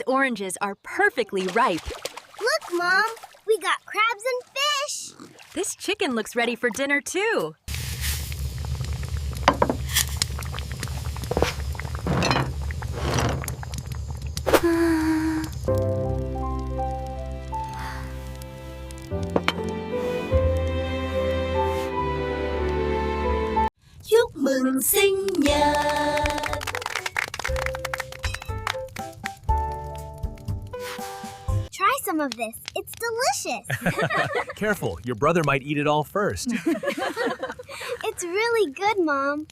oranges are perfectly ripe. Look, Mom! We got crabs and fish! This chicken looks ready for dinner, too. Chúc mừng sinh nhật. Try some of this. It's delicious. Careful, your brother might eat it all first. It's really good, Mom.